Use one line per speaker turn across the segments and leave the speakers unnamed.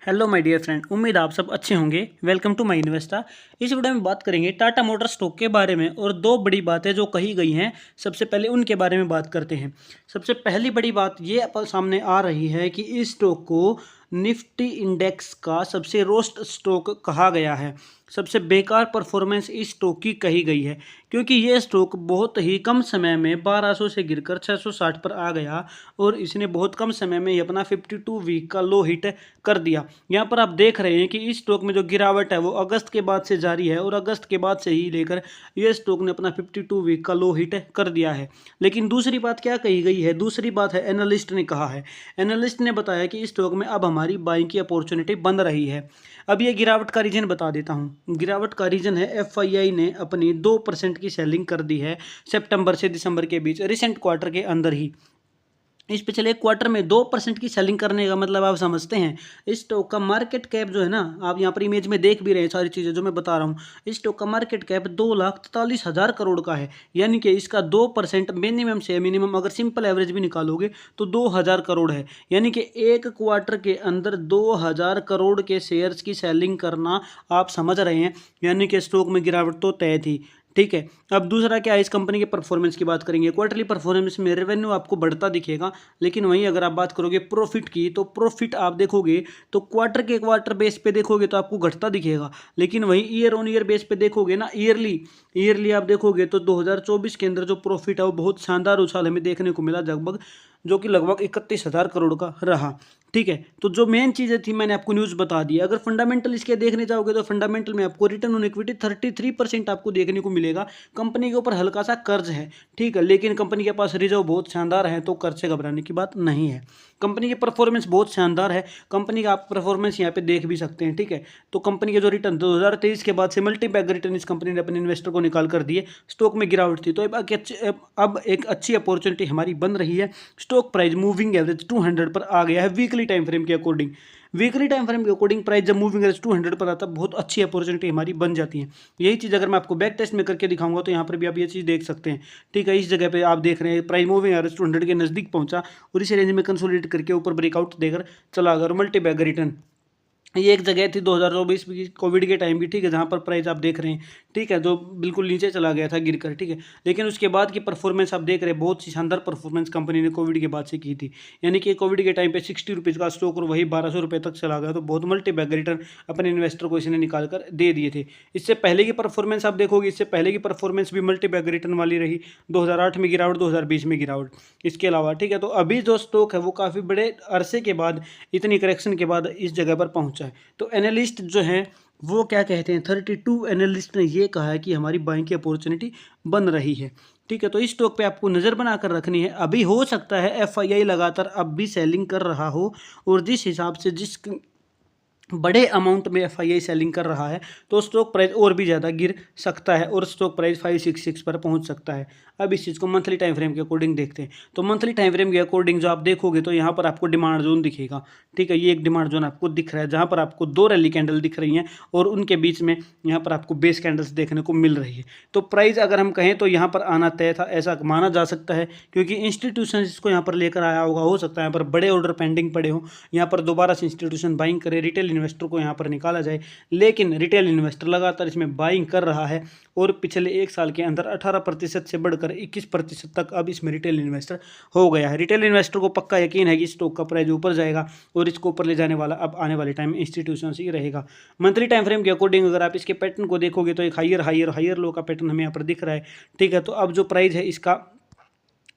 Hello my dear friend, उम्मीद आप सब अच्छे होंगे। Welcome to my Investa. इस वीडियो में बात करेंगे टाटा मोटर स्टॉक के बारे में और दो बड़ी बातें जो कही गई हैं, सबसे पहले उनके बारे में बात करते हैं। सबसे पहली बड़ी बात ये सामने आ रही है कि इस स्टॉक को निफ्टी इंडेक्स का सबसे रोस्ट स्टॉक कहा गया है। सबसे बेकार परफॉर्मेंस इस स्टॉक की कही गई है, क्योंकि ये स्टॉक बहुत ही कम समय में 1200 से गिरकर 660 पर आ गया और इसने बहुत कम समय में ही अपना 52 वीक का लो हिट कर दिया। यहाँ पर आप देख रहे हैं कि इस स्टॉक में जो गिरावट है वो अगस्त के बाद से जारी है और अगस्त के बाद से ही लेकर ये स्टॉक ने अपना 52 वीक का लो हिट कर दिया है। लेकिन दूसरी बात क्या कही गई है? दूसरी बात है एनालिस्ट ने कहा है। एनालिस्ट ने बताया कि इस स्टॉक में अब हमारी बाइंग की अपॉर्चुनिटी बन रही है। अब ये गिरावट का रीजन बता देता हूँ। गिरावट का रीजन है एफआईआई ने अपनी 2% की सेलिंग कर दी है सितंबर से दिसंबर के बीच, रिसेंट क्वार्टर के अंदर ही। इस पिछले क्वार्टर में 2% की सेलिंग करने का मतलब आप समझते हैं। इस स्टॉक का मार्केट कैप जो है ना, आप यहाँ पर इमेज में देख भी रहे हैं सारी चीज़ें जो मैं बता रहा हूँ। इस स्टॉक का मार्केट कैप 2,43,000 करोड़ का है, यानी कि इसका 2% मिनिमम से मिनिमम अगर सिंपल एवरेज भी निकालोगे तो 2,000 करोड़ है। यानी कि एक क्वार्टर के अंदर 2,000 करोड़ के शेयर्स की सेलिंग करना आप समझ रहे हैं, यानी कि स्टॉक में गिरावट तो तय थी। ठीक है, अब दूसरा क्या है, इस कंपनी के परफॉर्मेंस की बात करेंगे। क्वार्टरली परफॉर्मेंस में रेवेन्यू आपको बढ़ता दिखेगा, लेकिन वहीं अगर आप बात करोगे प्रॉफिट की तो प्रॉफिट आप देखोगे तो क्वार्टर बेस पे देखोगे तो आपको घटता दिखेगा। लेकिन वहीं ईयर ऑन ईयर बेस पे देखोगे ना, ईयरली आप देखोगे तो 2024 के अंदर जो प्रॉफिट है वो बहुत शानदार उछाल हमें देखने को मिला, जो कि लगभग 31,000 करोड़ का रहा। ठीक है, तो जो मेन चीज़ें थी मैंने आपको न्यूज़ बता दी। अगर फंडामेंटल इसके देखने जाओगे तो फंडामेंटल में आपको रिटर्न ऑन इक्विटी 33% आपको देखने को मिलेगा। कंपनी के ऊपर हल्का सा कर्ज है, ठीक है, लेकिन कंपनी के पास रिजर्व बहुत शानदार है, तो कर्ज से घबराने की बात नहीं है। कंपनी की परफॉर्मेंस बहुत शानदार है। कंपनी का आप परफॉर्मेंस यहाँ पे देख भी सकते हैं। ठीक है, तो कंपनी के जो रिटर्न 2023 के बाद से मल्टीबैग रिटर्न इस कंपनी ने अपने इन्वेस्टर को निकाल कर दिए। स्टॉक में गिरावट थी, तो अब एक अच्छी अपॉर्चुनिटी हमारी बन रही है। स्टॉक प्राइस मूविंग एवरेज 200 पर आ गया है वीकली टाइम फ्रेम के अकॉर्डिंग। प्राइस जब मूविंग एवरेज 200 पर आता है, बहुत अच्छी अपॉर्चुनिटी हमारी बन जाती है। यही चीज़ अगर मैं आपको बैक टेस्ट में करके दिखाऊंगा तो यहाँ पर भी आप ये चीज़ देख सकते हैं। ठीक है, इस जगह पे आप देख रहे हैं प्राइस मूविंग एवरेज 200 के नज़दीक पहुंचा और इस रेंज में कंसोलिडेट करके ऊपर ब्रेकआउट देकर चला गया। मल्टी बैग रिटर्न ये एक जगह थी 2024 की कोविड के टाइम भी, ठीक है, जहाँ पर प्राइस आप देख रहे हैं, ठीक है, जो बिल्कुल नीचे चला गया था गिरकर। ठीक है, लेकिन उसके बाद की परफॉर्मेंस आप देख रहे हैं, बहुत सी शानदार परफॉर्मेंस कंपनी ने कोविड के बाद से की थी। यानी कि कोविड के टाइम पे 60 रुपीज़ का स्टॉक और वही 1200 रुपये तक चला गया, तो बहुत मल्टी बैग रिटर्न अपने इन्वेस्टर को इसने निकाल कर दे दिए थे। इससे पहले की परफॉर्मेंस आप देखोगे, इससे पहले की परफॉर्मेंस भी मल्टी बैग रिटर्न वाली रही। 2008 में गिरावट, 2020 में गिरावट। इसके अलावा ठीक है, तो अभी जो स्टॉक है वो काफ़ी बड़े अरसे के बाद, इतनी करेक्शन के बाद इस जगह पर पहुंचा है। तो एनालिस्ट जो है वो क्या कहते हैं, 32 एनालिस्ट ने ये कहा है कि हमारी बाइंग की अपॉर्चुनिटी बन रही है। ठीक है, तो इस स्टॉक पे आपको नज़र बनाकर रखनी है। अभी हो सकता है एफआईआई लगातार अब भी सेलिंग कर रहा हो, और जिस हिसाब से जिस बड़े अमाउंट में एफआईआई सेलिंग कर रहा है तो स्टॉक प्राइस और भी ज़्यादा गिर सकता है और स्टॉक प्राइस 566 पर पहुंच सकता है। अब इस चीज़ को मंथली टाइम फ्रेम के अकॉर्डिंग देखते हैं। तो मंथली टाइम फ्रेम के अकॉर्डिंग जो आप देखोगे तो यहाँ पर आपको डिमांड जोन दिखेगा। ठीक है, ये एक डिमांड जोन आपको दिख रहा है, जहाँ पर आपको 2 रैली कैंडल दिख रही हैं और उनके बीच में यहाँ पर आपको बेस कैंडल्स देखने को मिल रही है। तो प्राइस अगर हम कहें तो यहाँ पर आना तय था, ऐसा माना जा सकता है, क्योंकि इंस्टीट्यूशन इसको यहाँ पर लेकर आया होगा। हो सकता है यहाँ पर बड़े ऑर्डर पेंडिंग पड़े हो, यहाँ पर दोबारा से इंस्टीट्यूशन बाइंग करे, रिटेल इन्वेस्टर को यहाँ पर निकाला जाए। लेकिन रिटेल इन्वेस्टर लगातार इसमें बाइंग कर रहा है और पिछले एक साल के अंदर 18% से बढ़कर 21% तक अब इसमें रिटेल इन्वेस्टर हो गया है। रिटेल इन्वेस्टर को पक्का यकीन है कि स्टॉक का प्राइस ऊपर जाएगा और इसको ऊपर ले जाने वाला अब आने वाले टाइम में इंस्टीट्यूशन ही रहेगा। मंथली टाइम फ्रेम के अकॉर्डिंग अगर आप इसके पैटर्न को देखोगे तो एक हायर लो का पैटर्न हमें यहाँ पर दिख रहा है। ठीक है, तो अब जो प्राइस है इसका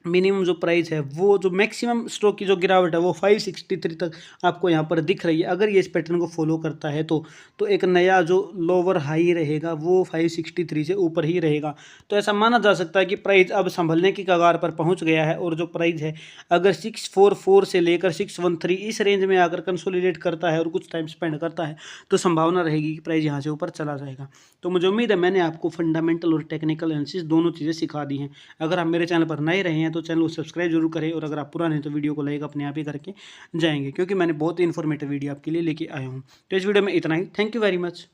मिनिमम जो प्राइस है, वो जो मैक्सिमम स्टॉक की जो गिरावट है वो 563 तक आपको यहाँ पर दिख रही है। अगर ये इस पैटर्न को फॉलो करता है तो एक नया जो लोअर हाई रहेगा वो 563 से ऊपर ही रहेगा। तो ऐसा माना जा सकता है कि प्राइस अब संभलने की कगार पर पहुँच गया है और जो प्राइस है अगर 644 से लेकर 613 इस रेंज में आकर कंसोलिडेट करता है और कुछ टाइम स्पेंड करता है तो संभावना रहेगी कि प्राइस यहाँ से ऊपर चला जाएगा। तो मुझे उम्मीद है मैंने आपको फंडामेंटल और टेक्निकल एनालिसिस दोनों चीज़ें सिखा दी हैं। अगर आप मेरे चैनल पर नए रहे हैं तो चैनल को सब्सक्राइब जरूर करें, और अगर आप पुराने हैं तो वीडियो को लाइक अपने आप ही करके जाएंगे, क्योंकि मैंने बहुत ही इन्फॉर्मेटिव वीडियो आपके लिए लेके आया हूँ। तो इस वीडियो में इतना ही। Thank you very much.